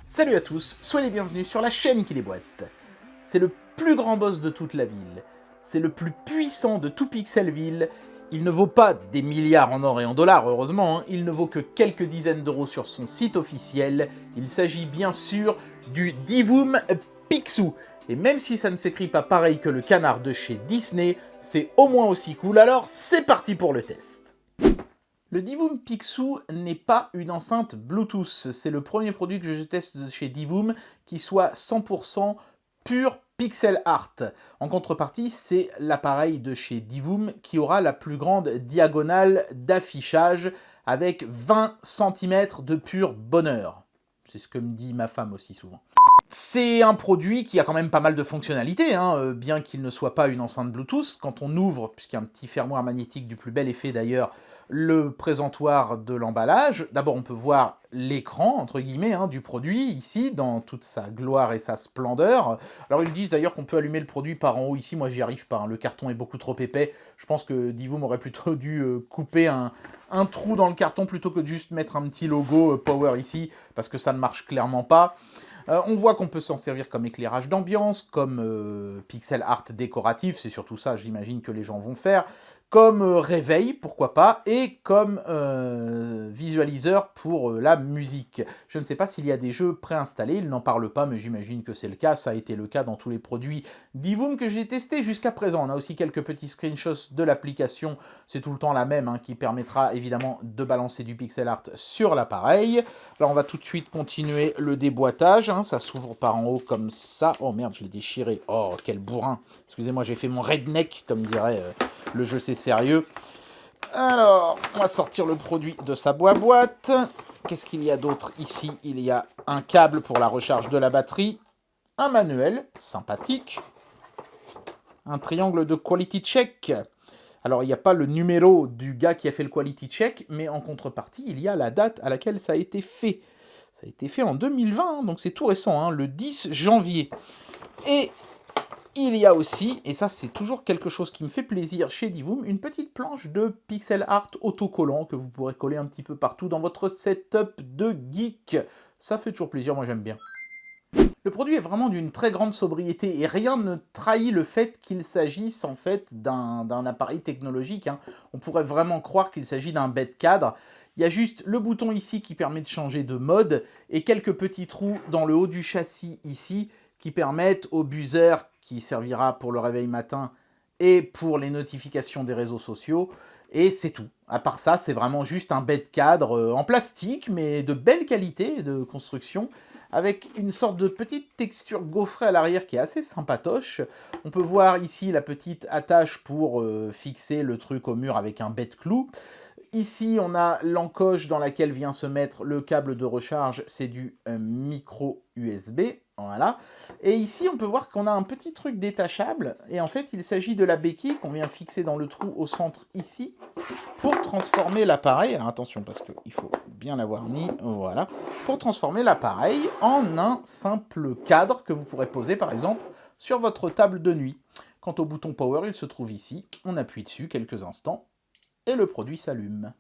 Salut à tous, soyez les bienvenus sur la chaîne qui déboîte. C'est le plus grand boss de toute la ville. C'est le plus puissant de tout Pixelville. Il ne vaut pas des milliards en or et en dollars, heureusement. Il ne vaut que quelques dizaines d'euros sur son site officiel. Il s'agit bien sûr du Divoom Picsou. Et même si ça ne s'écrit pas pareil que le canard de chez Disney, c'est au moins aussi cool. Alors c'est parti pour le test. Le Divoom Picsou n'est pas une enceinte Bluetooth, c'est le premier produit que je teste de chez Divoom qui soit 100% pur pixel art. En contrepartie, c'est l'appareil de chez Divoom qui aura la plus grande diagonale d'affichage avec 20 cm de pur bonheur. C'est ce que me dit ma femme aussi souvent. C'est un produit qui a quand même pas mal de fonctionnalités, bien qu'il ne soit pas une enceinte Bluetooth. Quand on ouvre, puisqu'il y a un petit fermoir magnétique du plus bel effet d'ailleurs, le présentoir de l'emballage, d'abord on peut voir l'écran, entre guillemets, du produit, ici, dans toute sa gloire et sa splendeur. Alors ils disent d'ailleurs qu'on peut allumer le produit par en haut ici, moi j'y arrive pas, le carton est beaucoup trop épais. Je pense que Divoom aurait plutôt dû couper un trou dans le carton plutôt que de juste mettre un petit logo Power ici, parce que ça ne marche clairement pas. On voit qu'on peut s'en servir comme éclairage d'ambiance, comme pixel art décoratif, c'est surtout ça, j'imagine, que les gens vont faire, comme réveil, pourquoi pas, et comme visualiseur pour la musique. Je ne sais pas s'il y a des jeux préinstallés, il n'en parle pas, mais j'imagine que c'est le cas, ça a été le cas dans tous les produits Divoom que j'ai testés jusqu'à présent. On a aussi quelques petits screenshots de l'application, c'est tout le temps la même, qui permettra évidemment de balancer du pixel art sur l'appareil. Alors on va tout de suite continuer le déboîtage, ça s'ouvre par en haut comme ça. Oh merde, je l'ai déchiré, oh quel bourrin. Excusez-moi, j'ai fait mon redneck, comme dirait le jeu c'est sérieux. Alors, on va sortir le produit de sa boîte. Qu'est-ce qu'il y a d'autre ici? Il y a un câble pour la recharge de la batterie, un manuel, sympathique, un triangle de quality check. Alors, il n'y a pas le numéro du gars qui a fait le quality check, mais en contrepartie, il y a la date à laquelle ça a été fait. Ça a été fait en 2020, donc c'est tout récent, le 10 janvier. Et il y a aussi, et ça c'est toujours quelque chose qui me fait plaisir chez Divoom, une petite planche de pixel art autocollant que vous pourrez coller un petit peu partout dans votre setup de geek. Ça fait toujours plaisir, moi j'aime bien. Le produit est vraiment d'une très grande sobriété et rien ne trahit le fait qu'il s'agisse en fait d'un appareil technologique. On pourrait vraiment croire qu'il s'agit d'un bête cadre. Il y a juste le bouton ici qui permet de changer de mode et quelques petits trous dans le haut du châssis ici qui permettent au buzzer qui servira pour le réveil matin et pour les notifications des réseaux sociaux. Et c'est tout. À part ça, c'est vraiment juste un bête cadre en plastique, mais de belle qualité de construction, avec une sorte de petite texture gaufrée à l'arrière qui est assez sympatoche. On peut voir ici la petite attache pour fixer le truc au mur avec un bête clou. Ici, on a l'encoche dans laquelle vient se mettre le câble de recharge, c'est du micro USB, voilà. Et ici, on peut voir qu'on a un petit truc détachable, et en fait, il s'agit de la béquille qu'on vient fixer dans le trou au centre ici, pour transformer l'appareil, alors attention parce qu'il faut bien l'avoir mis, voilà, pour transformer l'appareil en un simple cadre que vous pourrez poser par exemple sur votre table de nuit. Quant au bouton Power, il se trouve ici, on appuie dessus quelques instants, et le produit s'allume.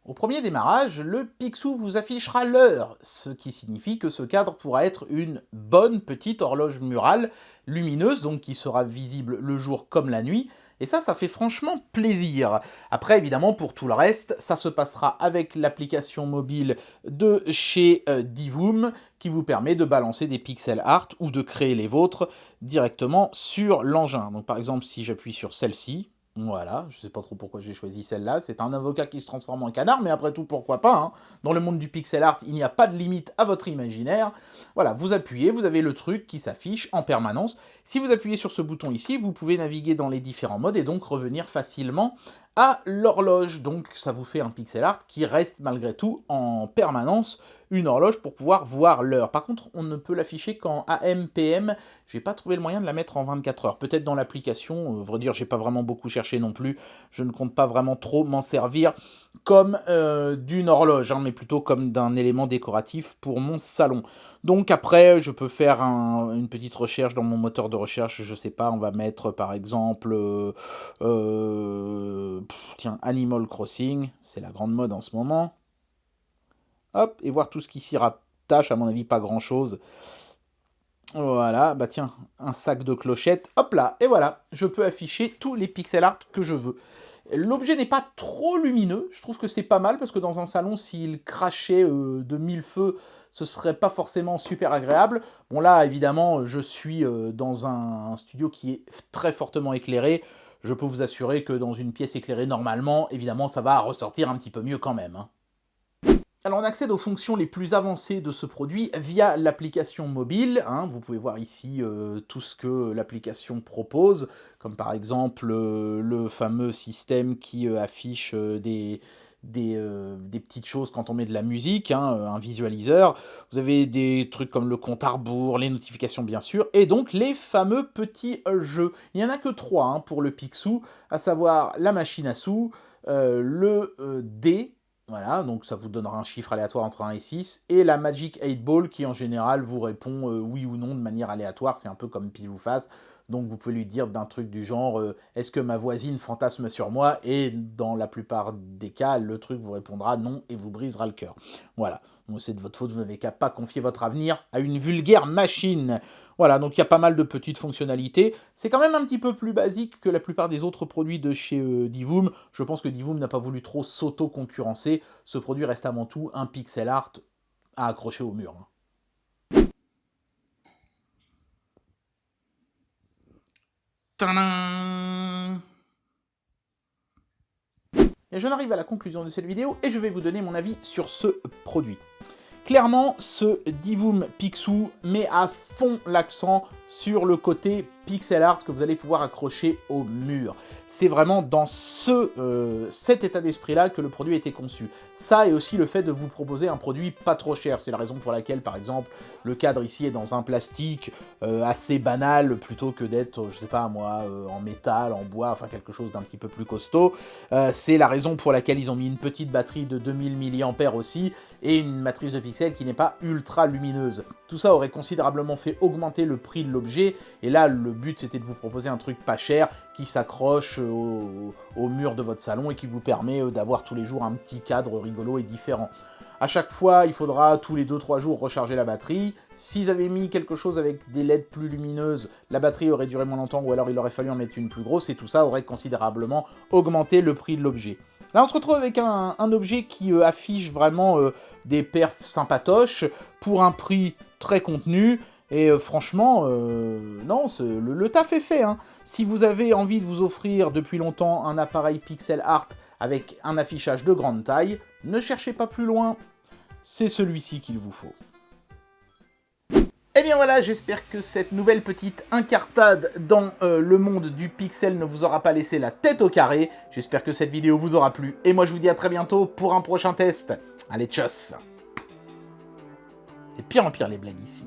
Au premier démarrage, le Picsou vous affichera l'heure, ce qui signifie que ce cadre pourra être une bonne petite horloge murale lumineuse, donc qui sera visible le jour comme la nuit, et ça fait franchement plaisir. Après, évidemment, pour tout le reste, ça se passera avec l'application mobile de chez Divoom, qui vous permet de balancer des pixel art ou de créer les vôtres directement sur l'engin. Donc par exemple, si j'appuie sur celle-ci, voilà, je sais pas trop pourquoi j'ai choisi celle-là, c'est un avocat qui se transforme en canard, mais après tout, pourquoi pas, Dans le monde du pixel art, il n'y a pas de limite à votre imaginaire. Voilà, vous appuyez, vous avez le truc qui s'affiche en permanence. Si vous appuyez sur ce bouton ici, vous pouvez naviguer dans les différents modes et donc revenir facilement à l'horloge. Donc ça vous fait un pixel art qui reste malgré tout en permanence une horloge pour pouvoir voir l'heure. Par contre, on ne peut l'afficher qu'en AM, PM. J'ai pas trouvé le moyen de la mettre en 24 heures. Peut-être dans l'application, vrai dire, j'ai pas vraiment beaucoup cherché non plus. Je ne compte pas vraiment trop m'en servir comme d'une horloge, mais plutôt comme d'un élément décoratif pour mon salon. Donc après, je peux faire une petite recherche dans mon moteur de recherche, je sais pas, on va mettre par exemple, tiens, Animal Crossing, c'est la grande mode en ce moment. hop, et voir tout ce qui s'y rattache, à mon avis pas grand chose. Voilà, bah tiens, un sac de clochettes, hop là, et voilà, je peux afficher tous les pixel art que je veux. L'objet n'est pas trop lumineux, je trouve que c'est pas mal, parce que dans un salon, s'il crachait de mille feux, ce serait pas forcément super agréable. Bon là, évidemment, je suis dans un studio qui est très fortement éclairé. Je peux vous assurer que dans une pièce éclairée normalement, évidemment, ça va ressortir un petit peu mieux quand même, hein. Alors on accède aux fonctions les plus avancées de ce produit via l'application mobile, hein. Vous pouvez voir ici tout ce que l'application propose, comme par exemple le fameux système qui affiche des petites choses quand on met de la musique, hein, un visualiseur. Vous avez des trucs comme le compte à rebours, les notifications bien sûr, et donc les fameux petits jeux. Il n'y en a que 3 hein, pour le Picsou, à savoir la machine à sous, le dé. Voilà, donc ça vous donnera un chiffre aléatoire entre 1 et 6, et la Magic 8 Ball qui en général vous répond oui ou non de manière aléatoire, c'est un peu comme pile ou face, donc vous pouvez lui dire d'un truc du genre est-ce que ma voisine fantasme sur moi, et dans la plupart des cas, le truc vous répondra non et vous brisera le cœur. Voilà, donc c'est de votre faute, vous n'avez qu'à pas confier votre avenir à une vulgaire machine. Voilà, donc il y a pas mal de petites fonctionnalités. C'est quand même un petit peu plus basique que la plupart des autres produits de chez Divoom. Je pense que Divoom n'a pas voulu trop s'auto-concurrencer. Ce produit reste avant tout un pixel art à accrocher au mur. Tadam! Et j'en arrive à la conclusion de cette vidéo et je vais vous donner mon avis sur ce produit. Clairement, ce Divoom Picsou met à fond l'accent sur le côté pixel art que vous allez pouvoir accrocher au mur. C'est vraiment dans cet état d'esprit-là que le produit a été conçu. Ça et aussi le fait de vous proposer un produit pas trop cher. C'est la raison pour laquelle, par exemple, le cadre ici est dans un plastique assez banal plutôt que d'être, je sais pas moi, en métal, en bois, enfin quelque chose d'un petit peu plus costaud. C'est la raison pour laquelle ils ont mis une petite batterie de 2000 mAh aussi et une matrice de pixels qui n'est pas ultra lumineuse. Tout ça aurait considérablement fait augmenter le prix de l'objet, et là le but c'était de vous proposer un truc pas cher qui s'accroche au mur de votre salon et qui vous permet d'avoir tous les jours un petit cadre rigolo et différent. À chaque fois, il faudra tous les 2-3 jours recharger la batterie. S'ils avaient mis quelque chose avec des LED plus lumineuses, la batterie aurait duré moins longtemps, ou alors il aurait fallu en mettre une plus grosse, et tout ça aurait considérablement augmenté le prix de l'objet. Là, on se retrouve avec un objet qui affiche vraiment des perfs sympatoches pour un prix très contenu. Et franchement, non, le taf est fait, hein. Si vous avez envie de vous offrir depuis longtemps un appareil pixel art avec un affichage de grande taille, ne cherchez pas plus loin, c'est celui-ci qu'il vous faut. Et bien voilà, j'espère que cette nouvelle petite incartade dans le monde du pixel ne vous aura pas laissé la tête au carré. J'espère que cette vidéo vous aura plu. Et moi je vous dis à très bientôt pour un prochain test. Allez, tchuss. C'est de pire en pire les blagues ici.